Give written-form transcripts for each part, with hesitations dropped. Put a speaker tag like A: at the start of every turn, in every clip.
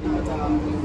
A: Allahu Akbar.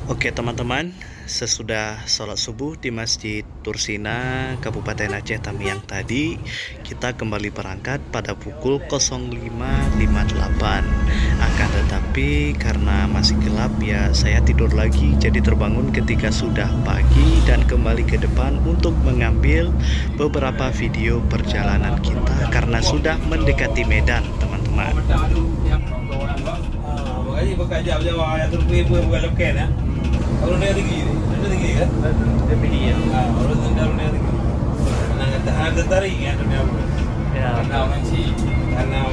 B: Oke teman-teman, sesudah sholat subuh di Masjid Tursina, Kabupaten Aceh Tamiang tadi, kita kembali berangkat pada pukul 05.58. Akan tetapi karena masih gelap ya, saya tidur lagi, jadi terbangun ketika sudah pagi dan kembali ke depan untuk mengambil beberapa video perjalanan kita karena sudah mendekati Medan, teman-teman.
C: Kalau dia tinggi kan? Dia tinggi ya. Kalau dia tinggi. Ada tarik ya dunia. Ya. Karena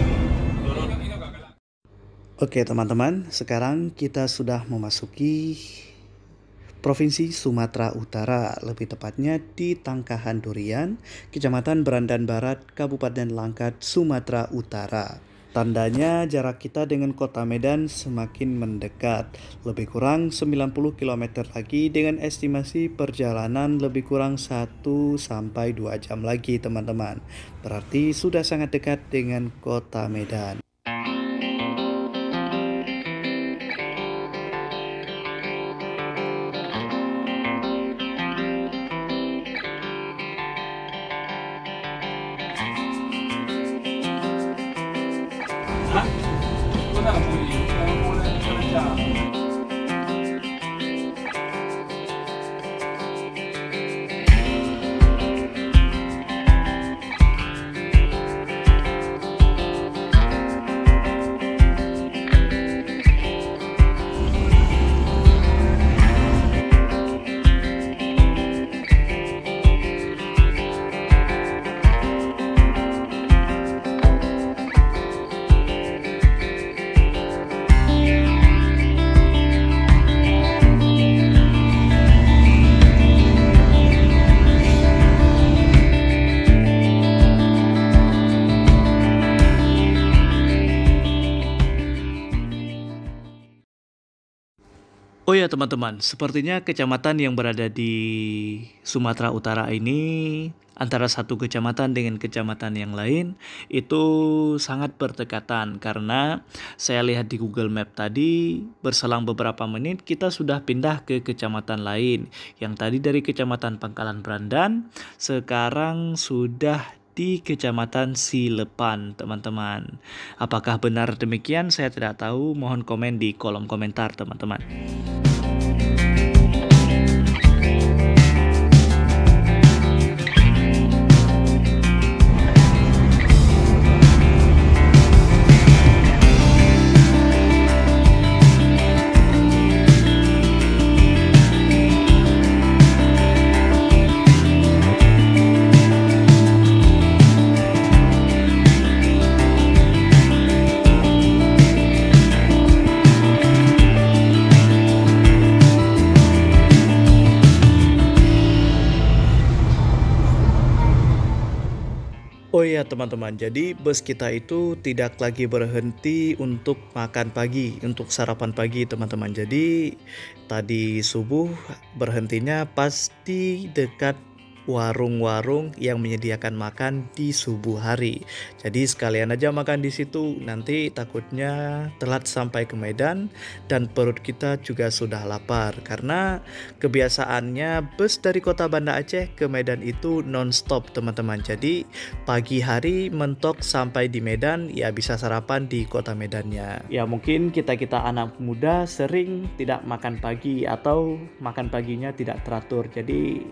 B: Oke teman-teman, sekarang kita sudah memasuki Provinsi Sumatera Utara, lebih tepatnya di Tangkahan Durian, Kecamatan Berandan Barat, Kabupaten Langkat, Sumatera Utara. Tandanya jarak kita dengan kota Medan semakin mendekat, lebih kurang 90 km lagi dengan estimasi perjalanan lebih kurang 1-2 jam lagi teman-teman. Berarti sudah sangat dekat dengan kota Medan. Oh ya teman-teman, sepertinya kecamatan yang berada di Sumatera Utara ini antara satu kecamatan dengan kecamatan yang lain itu sangat berdekatan, karena saya lihat di Google Map tadi berselang beberapa menit kita sudah pindah ke kecamatan lain. Yang tadi dari Kecamatan Pangkalan Berandan, sekarang sudah di Kecamatan Silepan, teman-teman. Apakah benar demikian? Saya tidak tahu. Mohon komen di kolom komentar, teman-teman. Oh iya teman-teman, jadi bus kita itu tidak lagi berhenti untuk makan pagi, untuk sarapan pagi teman-teman. Jadi tadi subuh berhentinya pas di dekat warung-warung yang menyediakan makan di subuh hari. Jadi sekalian aja makan di situ, nanti takutnya telat sampai ke Medan dan perut kita juga sudah lapar, karena kebiasaannya bus dari kota Banda Aceh ke Medan itu non-stop teman-teman. Jadi pagi hari mentok sampai di Medan, ya bisa sarapan di kota Medannya. Ya mungkin kita-kita anak muda sering tidak makan pagi atau makan paginya tidak teratur. Jadi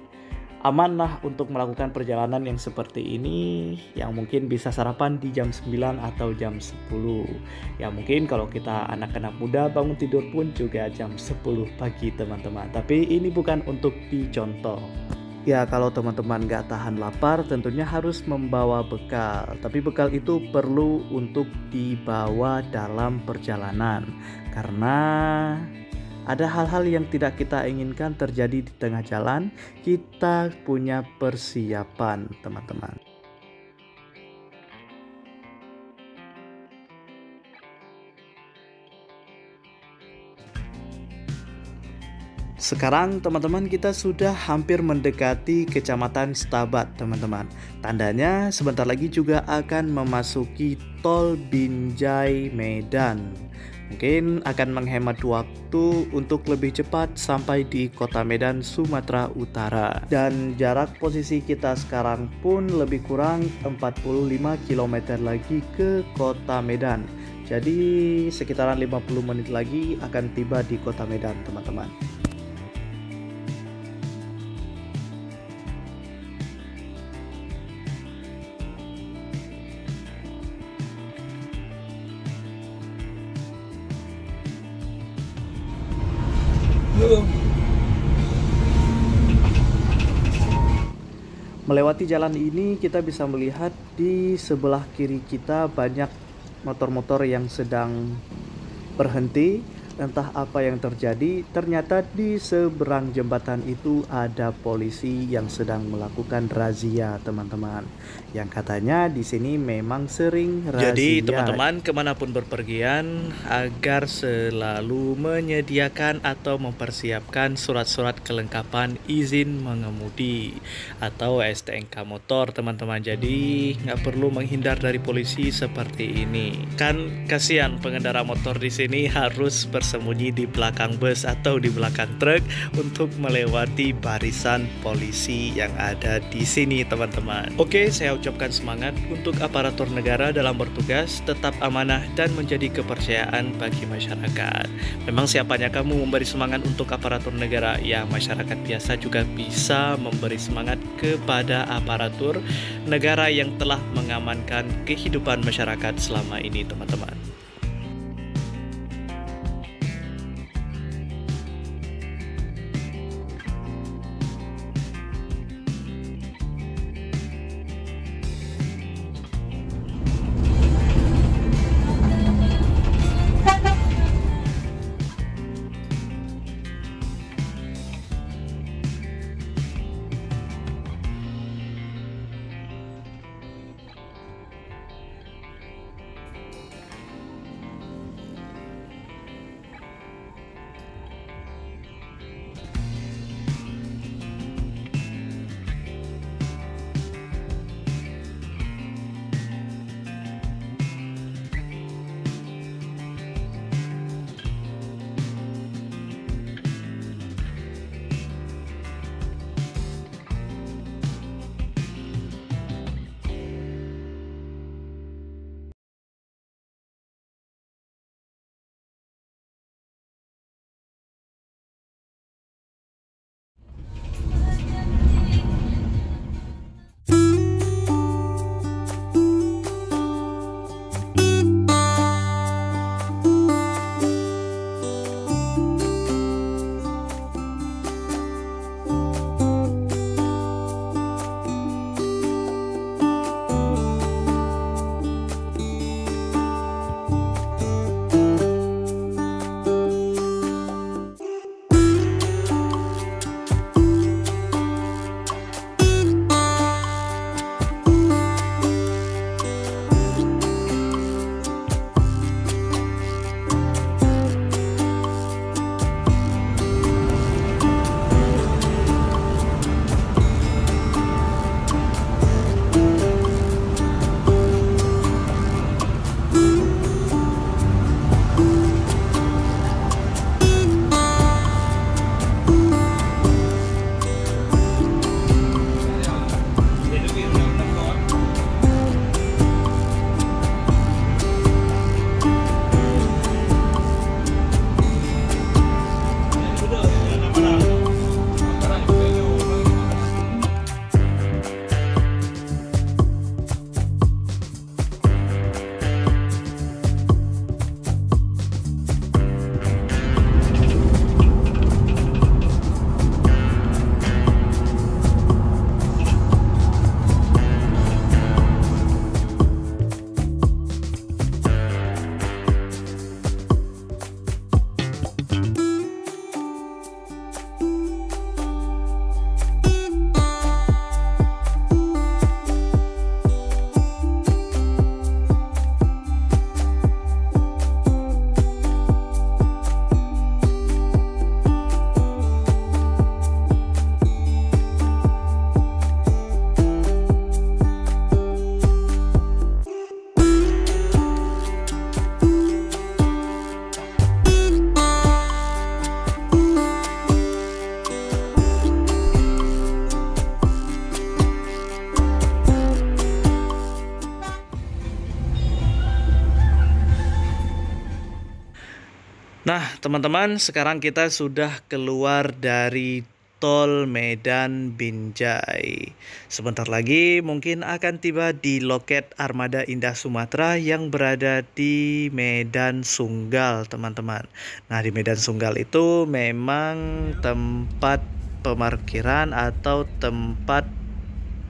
B: aman lah untuk melakukan perjalanan yang seperti ini, yang mungkin bisa sarapan di jam 9 atau jam 10. Ya mungkin kalau kita anak-anak muda bangun tidur pun juga jam 10 pagi teman-teman. Tapi ini bukan untuk dicontoh. Ya kalau teman-teman gak tahan lapar tentunya harus membawa bekal. Tapi bekal itu perlu untuk dibawa dalam perjalanan. Karena ada hal-hal yang tidak kita inginkan terjadi di tengah jalan. Kita punya persiapan teman-teman. Sekarang teman-teman kita sudah hampir mendekati Kecamatan Stabat teman-teman. Tandanya sebentar lagi juga akan memasuki Tol Binjai Medan. Mungkin akan menghemat waktu untuk lebih cepat sampai di Kota Medan, Sumatera Utara. Dan jarak posisi kita sekarang pun lebih kurang 45 km lagi ke Kota Medan. Jadi sekitaran 50 menit lagi akan tiba di Kota Medan teman-teman. Melewati jalan ini kita bisa melihat di sebelah kiri kita banyak motor-motor yang sedang berhenti. Entah apa yang terjadi, ternyata di seberang jembatan itu ada polisi yang sedang melakukan razia teman-teman. Yang katanya di sini memang sering razia. Jadi teman-teman kemanapun berpergian agar selalu menyediakan atau mempersiapkan surat-surat kelengkapan izin mengemudi atau STNK motor teman-teman. Jadi nggak perlu menghindar dari polisi seperti ini. Kan kasihan pengendara motor di sini harus bersembunyi di belakang bus atau di belakang truk untuk melewati barisan polisi yang ada di sini teman-teman. Oke, saya ucapkan semangat untuk aparatur negara dalam bertugas, tetap amanah dan menjadi kepercayaan bagi masyarakat. Memang siapanya kamu memberi semangat untuk aparatur negara, ya masyarakat biasa juga bisa memberi semangat kepada aparatur negara yang telah mengamankan kehidupan masyarakat selama ini teman-teman. Nah, teman-teman, sekarang kita sudah keluar dari Tol Medan Binjai. Sebentar lagi mungkin akan tiba di loket Armada Indah Sumatera yang berada di Medan Sunggal, teman-teman. Nah, di Medan Sunggal itu memang tempat pemarkiran atau tempat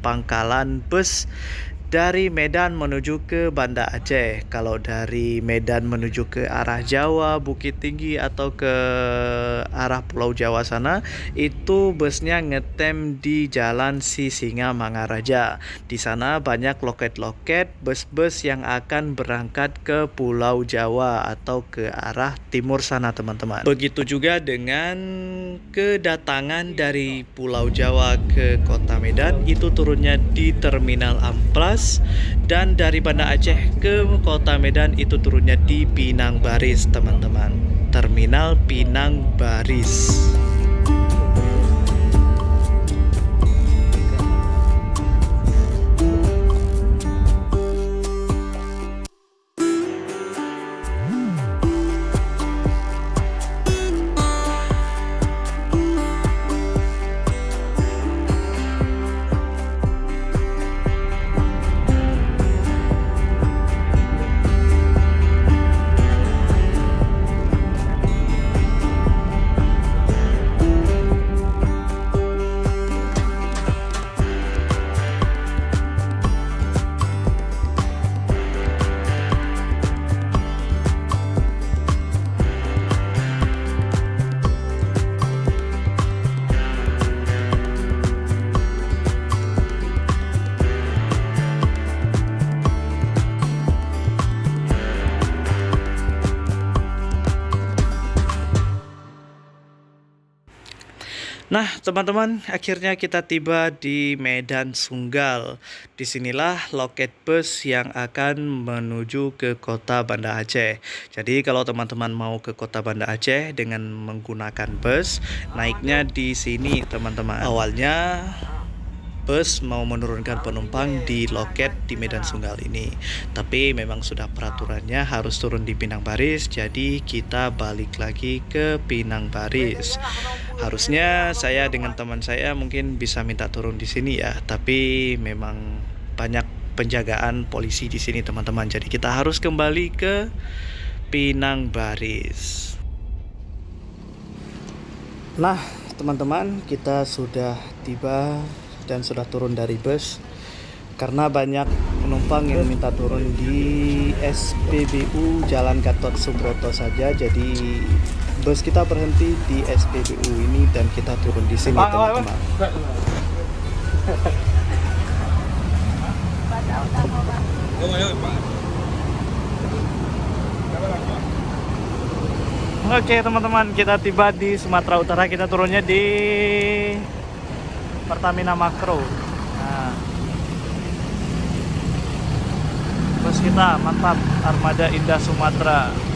B: pangkalan bus dari Medan menuju ke Banda Aceh. Kalau dari Medan menuju ke arah Jawa, Bukit Tinggi atau ke arah Pulau Jawa sana, itu busnya ngetem di Jalan Sisingamangaraja. Di sana banyak loket-loket bus-bus yang akan berangkat ke Pulau Jawa atau ke arah timur sana, teman-teman. Begitu juga dengan kedatangan dari Pulau Jawa ke Kota Medan, itu turunnya di Terminal Amplas. Dan dari Banda Aceh ke Kota Medan itu turunnya di Pinang Baris, teman-teman. Terminal Pinang Baris. Nah, teman-teman, akhirnya kita tiba di Medan Sunggal. Disinilah loket bus yang akan menuju ke kota Banda Aceh. Jadi, kalau teman-teman mau ke kota Banda Aceh dengan menggunakan bus, naiknya di sini, teman-teman. Awalnya bus mau menurunkan penumpang di loket di Medan Sunggal ini, tapi memang sudah peraturannya harus turun di Pinang Baris, jadi kita balik lagi ke Pinang Baris. Harusnya saya dengan teman saya mungkin bisa minta turun di sini ya, tapi memang banyak penjagaan polisi di sini, teman-teman, jadi kita harus kembali ke Pinang Baris. Nah, teman-teman, kita sudah tiba dan sudah turun dari bus karena banyak penumpang yang minta turun di SPBU Jalan Gatot Subroto saja, jadi bus kita berhenti di SPBU ini dan kita turun di sini, teman-teman. Oke, teman-teman, kita tiba di Sumatera Utara. Kita turunnya di Pertamina Makro. Nah, bus kita mantap, Armada Indah Sumatera.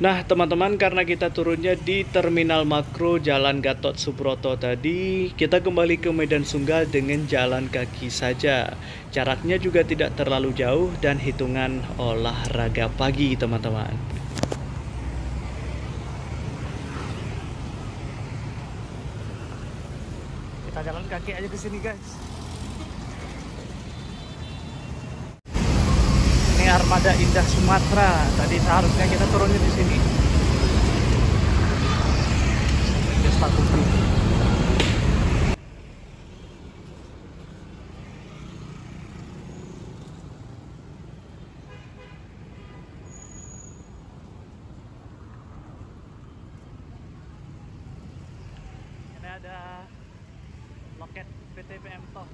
B: Nah, teman-teman, karena kita turunnya di Terminal Makro Jalan Gatot Subroto tadi, kita kembali ke Medan Sunggal dengan jalan kaki saja. Jaraknya juga tidak terlalu jauh dan hitungan olahraga pagi, teman-teman. Kita jalan kaki aja ke sini, guys. Armada Indah Sumatera. Tadi seharusnya kita turunnya di sini. Desa Kuping. Ini ada loket PT PM Toh.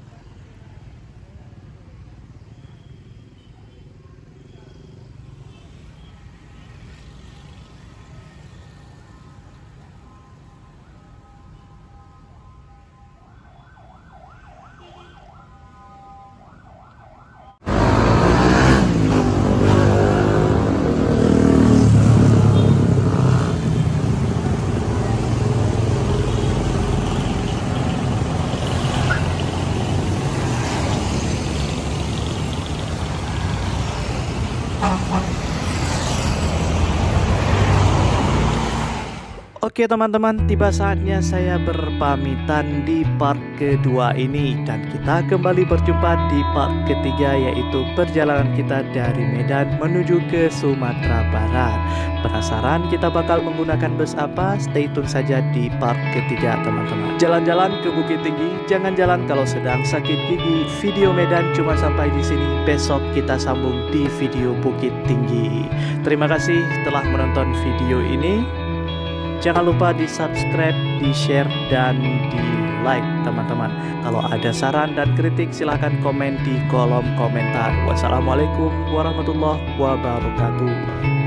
B: Oke teman-teman, tiba saatnya saya berpamitan di part kedua ini, dan kita kembali berjumpa di part ketiga, yaitu perjalanan kita dari Medan menuju ke Sumatera Barat. Penasaran kita bakal menggunakan bus apa? Stay tune saja di part ketiga teman-teman. Jalan-jalan ke Bukit Tinggi, jangan jalan kalau sedang sakit gigi. Video Medan cuma sampai di sini, besok kita sambung di video Bukit Tinggi. Terima kasih telah menonton video ini. Jangan lupa di subscribe, di share, dan di like teman-teman. Kalau ada saran dan kritik silahkan komen di kolom komentar. Wassalamualaikum warahmatullahi wabarakatuh.